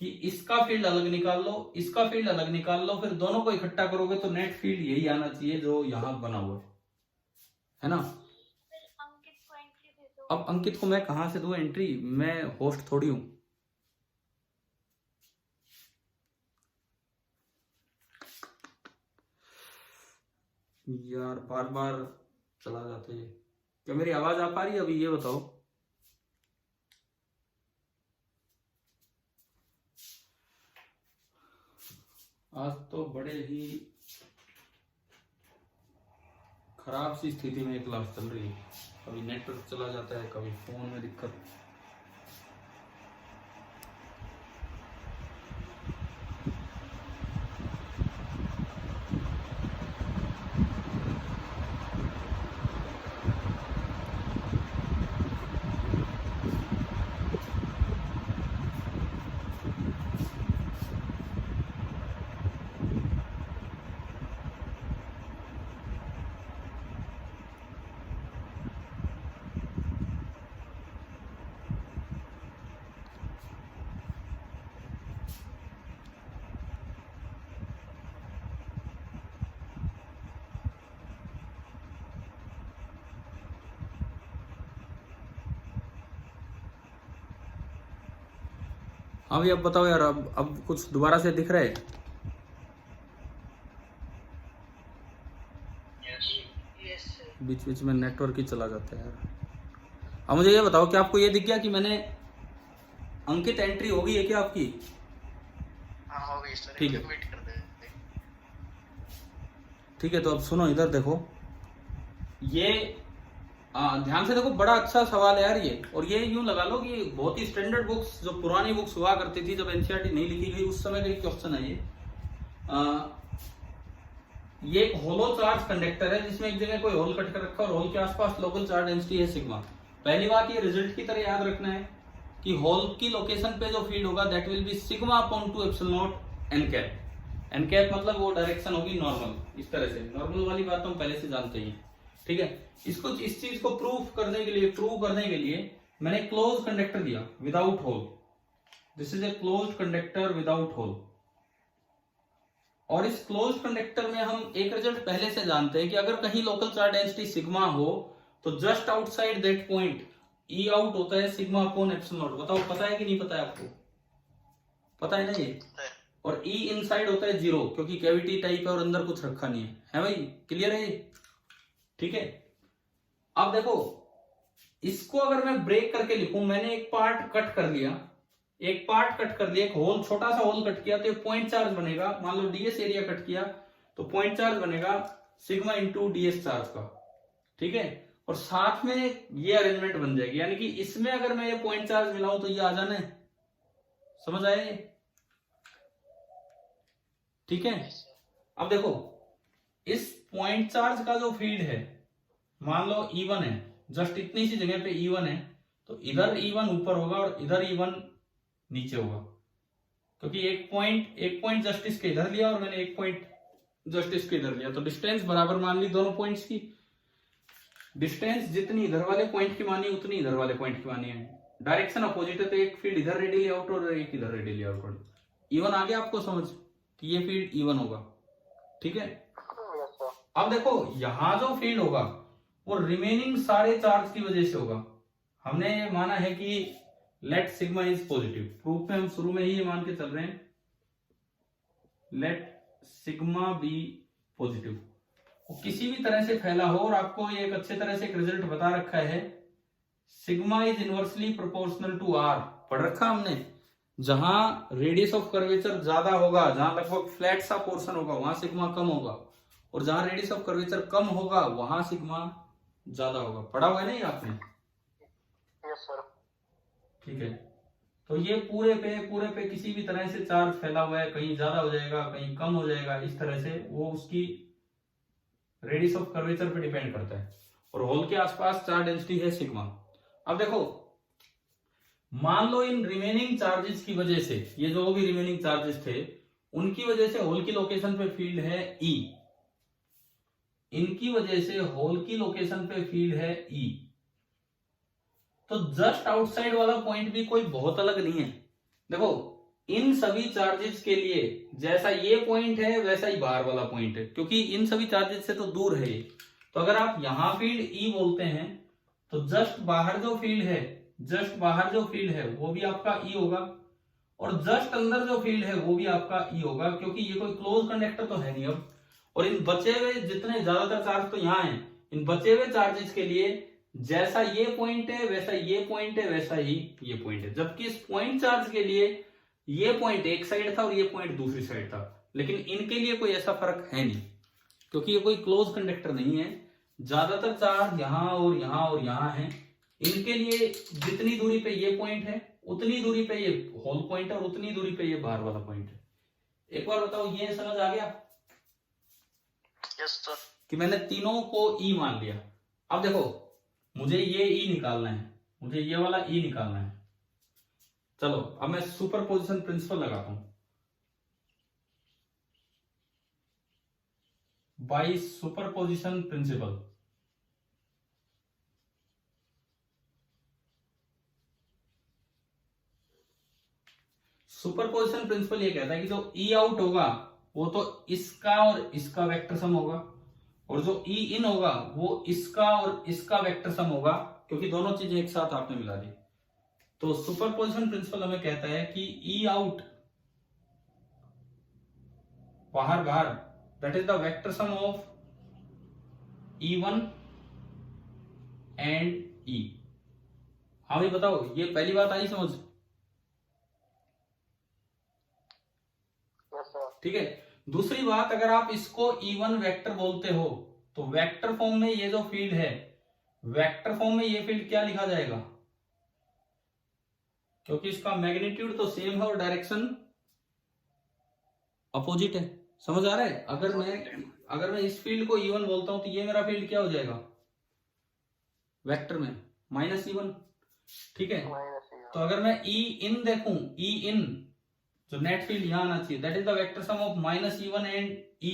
कि इसका फील्ड अलग निकाल लो, इसका फील्ड अलग निकाल लो, फिर दोनों को इकट्ठा करोगे तो नेट फील्ड यही आना चाहिए जो यहां बना हुआ है ना। अंकित को एंट्री दे दो। अब अंकित को मैं कहां से दूं एंट्री? मैं होस्ट थोड़ी हूं। यार बार बार चला जाते हैं। क्या मेरी आवाज आ पा रही है अभी? ये बताओ। आज तो बड़े ही खराब सी स्थिति में क्लास चल रही है, कभी नेटवर्क चला जाता है, कभी फोन में दिक्कत। हाँ भाई अब बताओ यार, अब कुछ दोबारा से दिख रहा है? यस बीच बीच में नेटवर्क ही चला जाता है यार। अब मुझे ये बताओ कि आपको ये दिख गया कि मैंने अंकित एंट्री हो गई है क्या आपकी? हाँ हो गई सर। ठीक है। वेट कर दे। ठीक है, तो अब सुनो इधर देखो, ये ध्यान से देखो, बड़ा अच्छा सवाल है यार ये। और ये यूं लगा लो कि बहुत ही स्टैंडर्ड बुक्स, जो पुरानी बुक्स हुआ करती थी जब एनसीईआरटी नहीं लिखी गई, उस समय का एक क्वेश्चन है ये एक होलो चार्ज कंडक्टर है जिसमें एक जगह कोई होल कट कर रखा है और होल के आसपास लोकल चार्ज डेंसिटी है सिग्मा। पहली बात ये रिजल्ट की तरह याद रखना है कि होल की लोकेशन पे जो फील्ड होगा that will be sigma upon 2 epsilon naught N cap. N cap मतलब वो डायरेक्शन होगी नॉर्मल, इस तरह से। नॉर्मल वाली बात तो हम पहले से जानते हैं, ठीक है। इसको, इस चीज को प्रूव करने के लिए मैंने क्लोज कंडक्टर दिया without hole. This is a close conductor without hole. और इस क्लोज कंडक्टर में हम एक रिजल्ट पहले से जानते हैं कि अगर कहीं लोकल चार्ज डेंसिटी सिग्मा हो तो just outside that point E out होता है सिग्मा अपॉन एप्सिलॉन नॉट। बताओ पता है कि नहीं पता है आपको? पता है ना ये? और ई इनसाइड होता है 0 क्योंकि कैविटी टाइप है और अंदर कुछ रखा नहीं है भाई? क्लियर है ये? ठीक है। अब देखो इसको अगर मैं ब्रेक करके लिखूं, मैंने एक पार्ट कट कर लिया, एक होल, छोटा सा होल कट किया तो एक पॉइंट चार्ज बनेगा। मान लो डीएस एरिया कट किया तो पॉइंट चार्ज बनेगा सिग्मा इंटू डीएस चार्ज का। ठीक है। और साथ में ये अरेंजमेंट बन जाएगी, यानी कि इसमें अगर मैं ये पॉइंट चार्ज मिलाऊं तो ये आ जाना है। समझ आए? ठीक है। अब देखो इस पॉइंट चार्ज का जो फील्ड है, मान लो E1 है, जस्ट इतनी सी जगह पे E1 है, तो इधर E1 ऊपर होगा और इधर E1 नीचे होगा, क्योंकि एक पॉइंट जस्ट इसके इधर लिया और मैंने एक पॉइंट जस्ट इसके इधर लिया, तो डिस्टेंस बराबर मान ली दोनों पॉइंट्स की। डिस्टेंस जितनी इधर वाले पॉइंट की मानी उतनी इधर वाले पॉइंट की मानी है। डायरेक्शन अपोजिट है तो एक फील्ड इधर रेडियली आउट और एक इधर रेडियली आउट। E1 आ गया आपको समझ कि ये फील्ड E1 होगा। ठीक है। अब देखो यहां जो फील्ड होगा वो रिमेनिंग सारे चार्ज की वजह से होगा। हमने ये माना है कि let sigma is positive. Proof में हम शुरू में ही ये मान के चल रहे हैं लेट सिग्मा बी पॉजिटिव। वो किसी भी तरह से फैला हो, और आपको ये एक अच्छे तरह से एक रिजल्ट बता रखा है, sigma is inversely proportional to R. पढ़ रखा हमने, जहां रेडियस ऑफ कर्वेचर ज्यादा होगा, जहां लगभग फ्लैट सा पोर्शन होगा, वहां सिग्मा कम होगा, और जहां रेडियस ऑफ कर्वेचर कम होगा वहां सिग्मा ज्यादा होगा। पढ़ा हुआ है ना ये आपने? Yes sir. ठीक है। तो ये पूरे पे किसी भी तरह से चार्ज फैला हुआ है, कहीं ज्यादा हो जाएगा कहीं कम हो जाएगा, इस तरह से वो उसकी रेडियस ऑफ कर्वेचर पे डिपेंड करता है। और होल के आसपास चार्ज डेंसिटी है सिग्मा। अब देखो मान लो इन रिमेनिंग चार्जेस की वजह से, ये जो भी रिमेनिंग चार्जेस थे उनकी वजह से होल की लोकेशन पे फील्ड है E, इनकी वजह से होल की लोकेशन पे फील्ड है E, तो जस्ट आउटसाइड वाला पॉइंट भी कोई बहुत अलग नहीं है। देखो इन सभी चार्जेस के लिए जैसा ये पॉइंट है वैसा ही बाहर वाला पॉइंट है, क्योंकि इन सभी चार्जेस से तो दूर है ये। तो अगर आप यहां फील्ड E बोलते हैं तो जस्ट बाहर जो फील्ड है वो भी आपका E होगा, और जस्ट अंदर जो फील्ड है वो भी आपका E होगा, क्योंकि ये कोई क्लोज कंडक्टर तो है नहीं अब। और इन बचे हुए जितने ज्यादातर चार्ज तो यहाँ हैं, इन बचे हुए चार्जेस के लिए जैसा ये पॉइंट है वैसा ये पॉइंट है, वैसा ही ये पॉइंट है। जबकि इस पॉइंट चार्ज के लिए ये पॉइंट एक साइड था और ये पॉइंट दूसरी साइड था, लेकिन इनके लिए कोई ऐसा फर्क है नहीं, क्योंकि ये कोई क्लोज कंडक्टर नहीं है। ज्यादातर चार्ज यहाँ और यहाँ और यहाँ है, इनके लिए जितनी दूरी पे ये पॉइंट है उतनी दूरी पे ये होल पॉइंट है और उतनी दूरी पे ये बाहर वाला पॉइंट है। एक बार बताओ ये समझ आ गया? Yes sir. कि मैंने तीनों को E मान लिया। अब देखो मुझे ये E निकालना है, मुझे ये वाला E निकालना है। चलो अब मैं सुपरपोजिशन प्रिंसिपल लगाता हूं। बाय सुपरपोजिशन प्रिंसिपल ये कहता है कि जो E आउट होगा वो तो इसका और इसका वेक्टर सम होगा, और जो E इन होगा वो इसका और इसका वेक्टर सम होगा, क्योंकि दोनों चीजें एक साथ आपने मिला दी। तो सुपरपोजिशन प्रिंसिपल हमें कहता है कि E आउट बाहर that is the vector sum of E1 and E। हाँ भाई बताओ, ये पहली बात आई समझ? ठीक है। दूसरी बात, अगर आप इसको E1 वेक्टर बोलते हो तो वेक्टर फॉर्म में ये जो फील्ड है, वेक्टर फॉर्म में ये फील्ड क्या लिखा जाएगा? क्योंकि इसका मैग्नीट्यूड तो सेम है और डायरेक्शन अपोजिट है। समझ आ रहा है? अगर मैं इस फील्ड को E1 बोलता हूं तो ये मेरा फील्ड क्या हो जाएगा वेक्टर में? -E1। ठीक है। तो अगर मैं E इन देखूं, E इन जो नेट फील्ड यहां आना चाहिए, that is the vector sum of -E1 and E।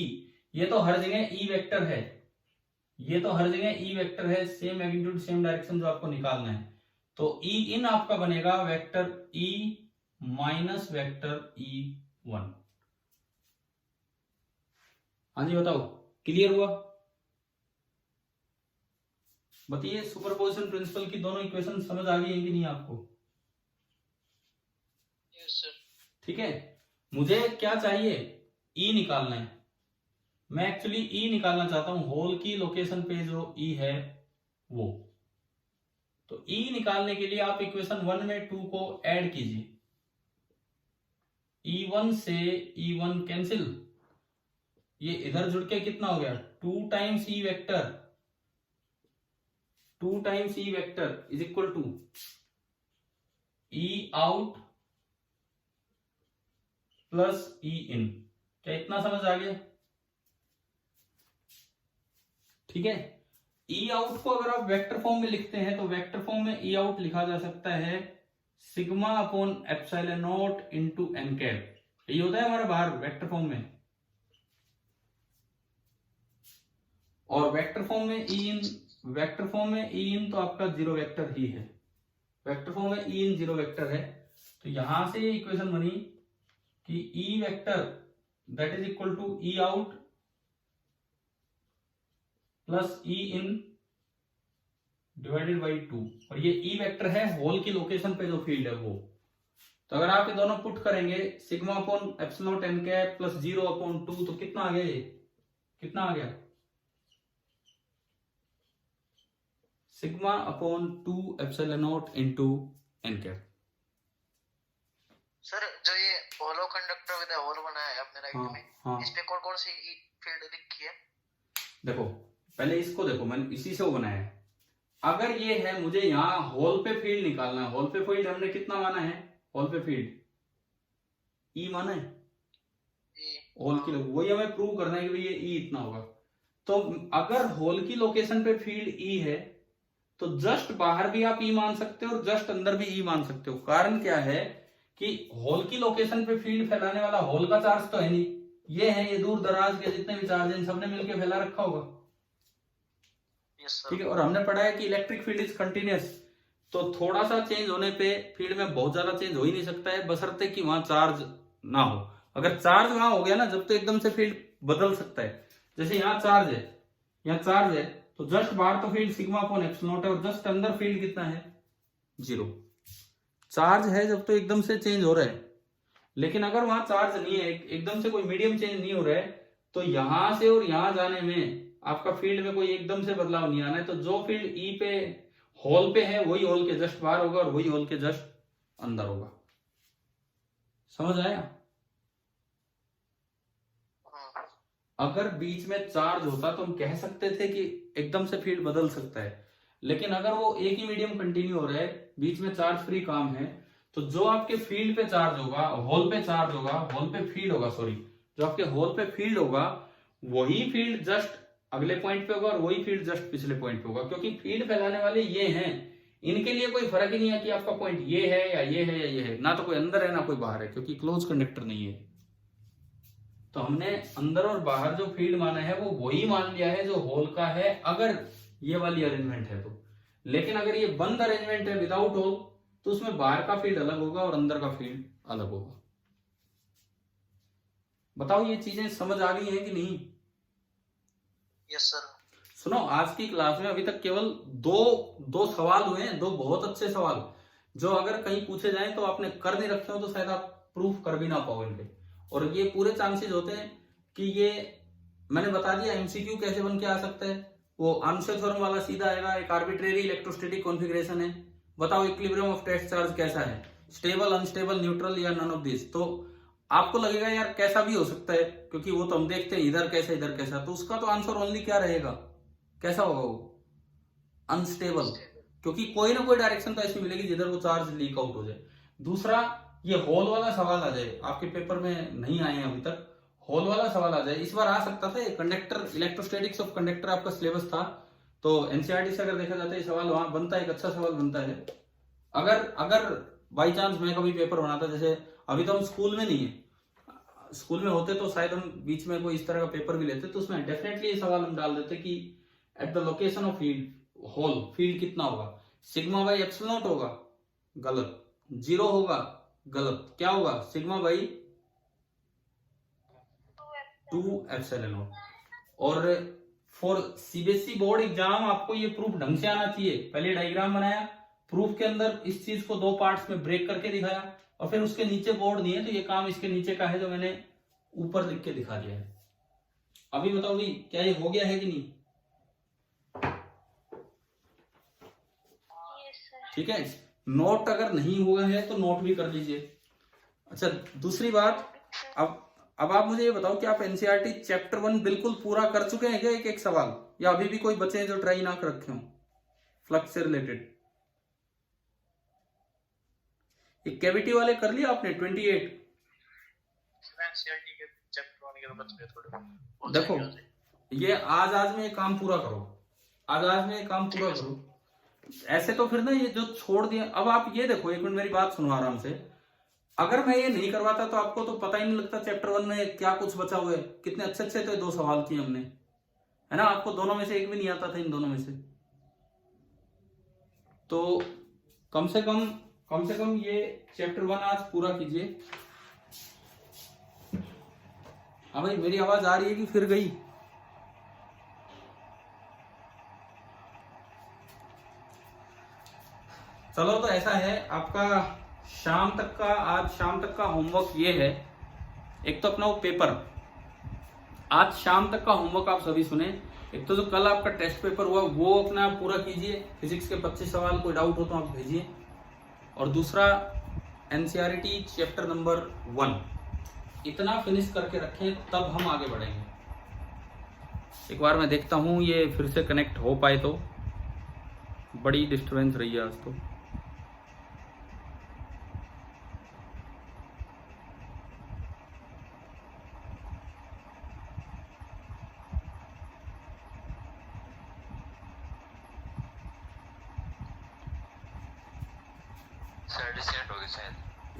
ये तो हर जगह E वेक्टर है, सेम मैग्नीट्यूड सेम डायरेक्शन जो आपको निकालना है। तो E इन आपका बनेगा vector E minus vector E1। हाँ जी बताओ, क्लियर हुआ? बताइए सुपरपोजिशन प्रिंसिपल की दोनों इक्वेशन समझ आ गई है कि नहीं आपको? Yes sir. ठीक है, मुझे क्या चाहिए, ई निकालना है। मैं एक्चुअली ई निकालना चाहता हूं, होल की लोकेशन पे जो ई है वो। तो ई निकालने के लिए आप इक्वेशन 1 में 2 को ऐड कीजिए। E1 से E1 कैंसिल, ये इधर जुड़ के कितना हो गया, 2 times E vector, 2 times E vector is equal to E out plus E in. क्या इतना समझ आ गया? ठीक है, ई आउट को अगर आप वेक्टर फॉर्म में लिखते हैं तो वेक्टर फॉर्म में ई आउट लिखा जा सकता है sigma upon epsilon naught into N cap. यही होता है हमारा बाहर वेक्टर फॉर्म में। और वेक्टर फॉर्म में ई इन, वेक्टर फॉर्म में ई इन तो आपका जीरो वेक्टर ही है, वेक्टर फॉर्म में ई इन जीरो वेक्टर है। तो यहां से ये इक्वेशन बनी कि E vector that is equal to E out plus E in divided by 2। और ये ई वेक्टर है होल की लोकेशन पे जो फील्ड है वो। तो अगर आप ये दोनों पुट करेंगे sigma upon epsilon naught N cap plus 0 upon 2, तो कितना आ गया, ये कितना आ गया, sigma upon 2 epsilon naught into N cap. Sir जो ये होलो कंडक्टर विद होल बनाया है आपने राइट हाँ, में, हाँ। इस पे कौन कौन सी फील्ड लिखी है? देखो पहले इसको देखो, मैंने इसी से वो बनाया है। अगर ये है मुझे यहाँ होल पे फील्ड निकालना है, होल पे फील्ड हमने कितना माना है, होल पे फील्ड ई माना है, होल की वही हमें प्रूव करना है कि ये ई इतना होगा। तो अगर होल की लोकेशन पे फील्ड ई है तो जस्ट बाहर भी आप ई मान सकते हो और जस्ट अंदर भी ई मान सकते हो। कारण क्या है कि होल की लोकेशन पे फील्ड फैलाने वाला होल का चार्ज तो है नहीं, ये है, ये दूर दराज के जितने भी चार्ज हैं सबने मिलकर फैला रखा होगा। ठीक है, और हमने पढ़ा है कि इलेक्ट्रिक फील्ड इज कंटिन्यूअस, तो थोड़ा सा चेंज होने पे फील्ड में बहुत ज्यादा चेंज हो ही नहीं सकता है, बशर्ते कि वहां चार्ज ना हो। अगर चार्ज वहां हो गया ना जब, तो एकदम से फील्ड बदल सकता है। जैसे यहाँ चार्ज है, यहाँ चार्ज है, तो जस्ट बाहर तो field sigma upon epsilon not है और जस्ट अंदर फील्ड कितना है, 0। चार्ज है जब तो एकदम से चेंज हो रहा है, लेकिन अगर वहां चार्ज नहीं है, एकदम से कोई मीडियम चेंज नहीं हो रहा है, तो यहां से और यहां जाने में आपका फील्ड में कोई एकदम से बदलाव नहीं आना है। तो जो फील्ड ई पे होल पे है वही होल के जस्ट बाहर होगा और वही होल के जस्ट अंदर होगा। समझ आया? अगर बीच में चार्ज होता तो हम कह सकते थे कि एकदम से फील्ड बदल सकता है, लेकिन अगर वो एक ही मीडियम कंटिन्यू हो रहा है, बीच में चार्ज फ्री काम है, तो जो आपके फील्ड पे चार्ज होगा, होल पे चार्ज होगा, होल पे फील्ड होगा, सॉरी, जो आपके होल पे फील्ड होगा वही फील्ड जस्ट अगले पॉइंट पे होगा और वही फील्ड जस्ट पिछले पॉइंट पे होगा। क्योंकि फील्ड फैलाने वाले ये हैं, इनके लिए कोई फर्क ही नहीं है कि आपका पॉइंट ये है या ये है या ये है, ना तो कोई अंदर है ना कोई बाहर है, क्योंकि क्लोज कंडक्टर नहीं है। तो हमने अंदर और बाहर जो फील्ड माना है वो वही मान लिया है जो होल का है, अगर ये वाली अरेंजमेंट है तो। लेकिन अगर ये बंद अरेंजमेंट है विदाउट होल, तो उसमें बाहर का फील्ड अलग होगा और अंदर का फील्ड अलग होगा। बताओ ये चीजें समझ आ गई हैं कि नहीं? Yes sir. सुनो, आज की क्लास में अभी तक केवल दो सवाल हुए हैं, 2 बहुत अच्छे सवाल, जो अगर कहीं पूछे जाएं तो आपने कर नहीं रखे हो तो शायद आप प्रूफ कर भी ना पाओ इनके। और ये पूरे चांसेस होते हैं कि ये मैंने बता दिया एमसीक्यू कैसे बन के आ सकता है। वो आंसर थ्योरम वाला सीधा आएगा, एक आर्बिट्रेरी इलेक्ट्रोस्टैटिक कॉन्फ़िगरेशन है, बताओ इक्विलिब्रियम ऑफ टेस्ट चार्ज कैसा है, स्टेबल, अनस्टेबल, न्यूट्रल या नन ऑफ दिस। तो आपको लगेगा यार कैसा भी हो सकता है, क्योंकि वो तो हम देखते हैं इधर कैसा इधर कैसा, तो उसका तो आंसर ओनली क्या रहेगा, कैसा होगा वो, अनस्टेबल, क्योंकि कोई ना कोई डायरेक्शन तो ऐसी मिलेगी जिधर वो चार्ज लीक आउट हो जाए। दूसरा, ये होल वाला सवाल आ जाए, आपके पेपर में नहीं आए हैं अभी तक, होल वाला सवाल आ जाए, इस बार आ सकता था। कंडक्टर, इलेक्ट्रोस्टैटिक्स ऑफ कंडक्टर आपका सिलेबस था, तो एनसीईआरटी से अगर देखा जाता है सवाल वहां बनता है, एक अच्छा सवाल बनता है। अगर बाई चांस मैं कभी पेपर बनाता, जैसे अभी तो हम स्कूल में नहीं है, स्कूल में होते तो शायद हम बीच में कोई इस तरह का पेपर भी लेते, तो उसमें डेफिनेटली ये सवाल हम डाल देते कि at the location of field hole field कितना होगा, सिग्मा बाई एप्सिलॉन नॉट होगा, गलत, 0 होगा, गलत, क्या होगा, सिग्मा बाई 2 एप्सिलॉन नॉट। और फॉर सीबीएसई बोर्ड एग्जाम आपको ये प्रूफ ढंग से आना चाहिए। पहले डायग्राम बनाया, प्रूफ के अंदर इस चीज को 2 पार्ट्स में ब्रेक करके दिखाया, और फिर उसके नीचे बोर्ड नहीं है तो ये काम इसके नीचे का है जो मैंने ऊपर लिख के दिखा दिया है। अभी बताओ भाई क्या ये हो गया है कि नहीं? Yes sir. ठीक है, नोट अगर नहीं हुआ है तो नोट भी कर लीजिए। अच्छा, दूसरी बात, अब आप मुझे ये बताओ कि आप एनसीईआरटी चैप्टर 1 बिल्कुल पूरा कर चुके हैं क्या, एक एक सवाल, या अभी भी कोई बच्चे हैं जो ट्राई ना कर रखे हों फ्लक्स से रिलेटेड? ये कैविटी वाले कर लिया आपने 28? एनसीईआरटी के चैप्टर 1 के तो बच गए थोड़े। देखो ये आज में ये काम पूरा करो, आज में ये काम पूरा करो। ऐसे तो फिर ना ये जो छोड़ दिया, अब आप ये देखो, 1 मिनट मेरी बात सुनो आराम से। अगर मैं ये नहीं करवाता तो आपको तो पता ही नहीं लगता चैप्टर 1 में क्या कुछ बचा हुआ है। कितने अच्छे अच्छे तो 2 सवाल किए हमने, है ना? आपको दोनों में से एक भी नहीं आता था, इन दोनों में से। तो कम से कम ये चैप्टर 1 आज पूरा कीजिए। हाँ भाई, मेरी आवाज आ रही है कि फिर गई? चलो, तो ऐसा है आपका आज शाम तक का होमवर्क ये है। एक तो अपना वो पेपर, आज शाम तक का होमवर्क आप सभी सुने। एक तो जो कल आपका टेस्ट पेपर हुआ वो अपना पूरा कीजिए, फिजिक्स के 25 सवाल, कोई डाउट हो तो आप भेजिए। और दूसरा एनसीईआरटी चैप्टर नंबर 1 इतना फिनिश करके रखें, तब हम आगे बढ़ेंगे। एक बार मैं देखता हूँ ये फिर से कनेक्ट हो पाए तो। बड़ी डिस्टर्बेंस रही है आज तो।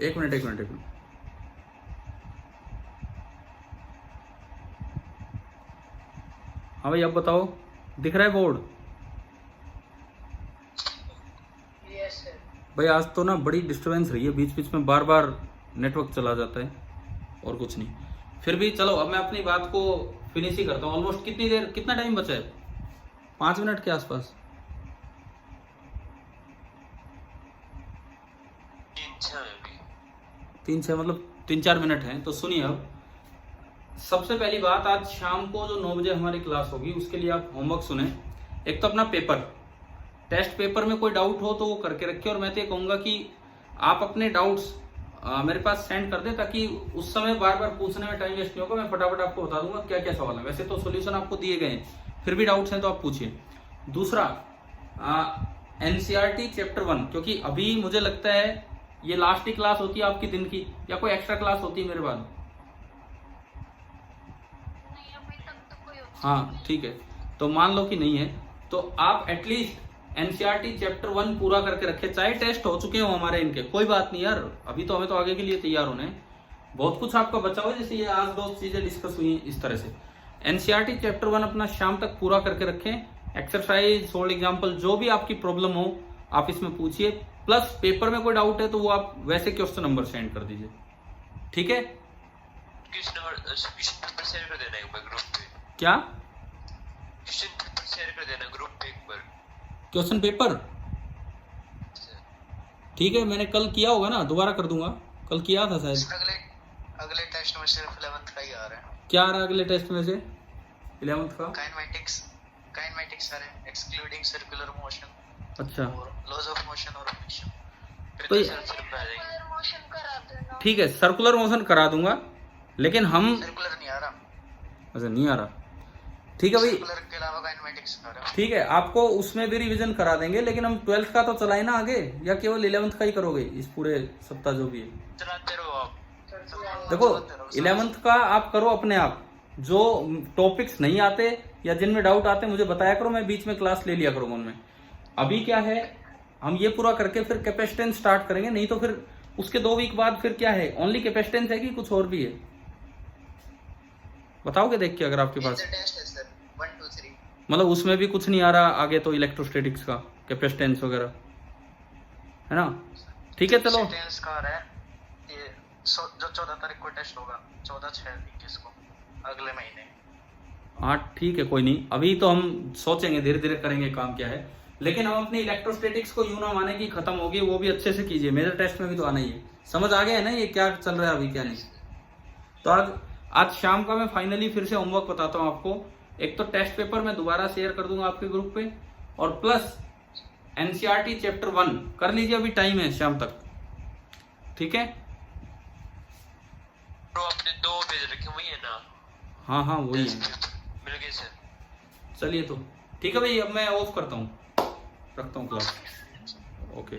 एक मिनट। हाँ भाई, अब बताओ, दिख रहा है बोर्ड? Yes sir. भाई आज तो ना बड़ी डिस्टरबेंस रही है, बीच बीच में बार बार नेटवर्क चला जाता है, और कुछ नहीं। फिर भी चलो, अब मैं अपनी बात को फिनिश ही करता हूँ। ऑलमोस्ट कितना टाइम बचा है? 5 मिनट के आसपास। 3-6 मतलब 3-4 मिनट हैं। तो सुनिए, अब सबसे पहली बात, आज शाम को जो 9 बजे हमारी क्लास होगी उसके लिए आप होमवर्क सुने। एक तो अपना पेपर, टेस्ट पेपर में कोई डाउट हो तो वो करके रखिए। और मैं तो ये कहूँगा कि आप अपने डाउट्स मेरे पास सेंड कर दें, ताकि उस समय बार बार पूछने में टाइम वेस्ट नहीं होगा। मैं फटाफट आपको बता दूंगा क्या क्या सवाल है। वैसे तो सोल्यूशन आपको दिए गए हैं, फिर भी डाउट्स हैं तो आप पूछिए। दूसरा, एनसीईआरटी चैप्टर 1, क्योंकि अभी मुझे लगता है ये लास्ट ही क्लास होती है आपकी दिन की, या कोई एक्स्ट्रा क्लास होती है मेरे बाद? नहीं, अभी तक तो कोई हाँ ठीक है, तो मान लो कि नहीं है, तो आप एटलीस्ट एनसीईआरटी चैप्टर 1 पूरा करके रखे। चाहे टेस्ट हो चुके हो हमारे इनके, कोई बात नहीं यार, अभी तो हमें तो आगे के लिए तैयार होने हैं। बहुत कुछ आपका बचा हुआ है, जैसे ये आज 2 चीजें डिस्कस हुई इस तरह से। एनसीईआरटी चैप्टर 1 अपना शाम तक पूरा करके रखें। एक्सरसाइज, सोल्ड एग्जाम्पल, जो भी आपकी प्रॉब्लम हो आप इसमें पूछिए। प्लस पेपर में कोई डाउट है तो वो आप वैसे क्वेश्चन नंबर सेंड कर दीजिए, ठीक है? क्वेश्चन पेपर शेयर कर देना एक बार ग्रुप पे। क्या? क्वेश्चन पेपर शेयर कर देना ग्रुप पे एक बार। Question paper? ठीक है, मैंने कल किया होगा ना, दोबारा कर दूंगा। कल किया था शायद। अगले टेस्ट में सिर्फ 11th का ही आ रहा है। क्या आ रहा है अगले टेस्ट में से 11th का? काइनेमेटिक्स आ रहे हैं, एक्सक्लूडिंग सर्कुलर मोशन। अच्छा, और लॉज ऑफ मोशन और मोशन। तो सर्कुलर मोशन करा देना। ठीक है, सर्कुलर मोशन करा दूंगा, लेकिन हम सर्कुलर नहीं आ रहा। अच्छा, नहीं आ रहा, ठीक है भाई। सर्कुलर के अलावा काइनेमेटिक्स आ रहा है। ठीक है, आपको उसमें भी रिवीजन करा देंगे, लेकिन हम 12th का तो चलाए ना आगे, या केवल 11th का ही करोगे इस पूरे सप्ताह जो भी है? चलाते रहो आप। देखो 11th का आप करो अपने आप, जो टॉपिक्स नहीं आते या जिनमें डाउट आते मुझे बताया करो, मैं बीच में क्लास ले लिया करूंगा उनमें। अभी क्या है, हम ये पूरा करके फिर कैपेसिटेंस स्टार्ट करेंगे, नहीं तो फिर उसके 2 वीक बाद फिर क्या है, ओनली कैपेसिटेंस है कि कुछ और भी है? बताओगे देख के, अगर आपके पास टेस्ट है सर 1 2 3, मतलब उसमें भी कुछ नहीं आ रहा आगे, तो इलेक्ट्रोस्टैटिक्स का कैपेसिटेंस वगैरह है ना? ठीक है, चलो। कैपेसिटेंस का आ रहा है ये जो 14 तारीख को टेस्ट होगा, 14/6/21 को, अगले महीने। हाँ ठीक है, कोई नहीं, अभी तो हम सोचेंगे, धीरे धीरे करेंगे काम क्या है। लेकिन हम अपनी इलेक्ट्रोस्टैटिक्स को यूं ना माने कि खत्म होगी, वो भी अच्छे से कीजिए, मेजर टेस्ट में भी तो आना ही है। समझ आ गया है ना ये क्या चल रहा है अभी क्या नहीं। तो आज शाम का मैं फाइनली फिर से होमवर्क बताता हूँ आपको। एक तो टेस्ट पेपर मैं दोबारा शेयर कर दूंगा आपके ग्रुप पे, और प्लस एनसीईआरटी चैप्टर 1 कर लीजिए, अभी टाइम है शाम तक, ठीक है। ब्रो आपने 2 पेज रखे वही है ना? हाँ हाँ वही है। मिल गए सर। चलिए तो ठीक है भाई, अब मैं ऑफ करता हूँ, रखता हूँ क्लास। ओके।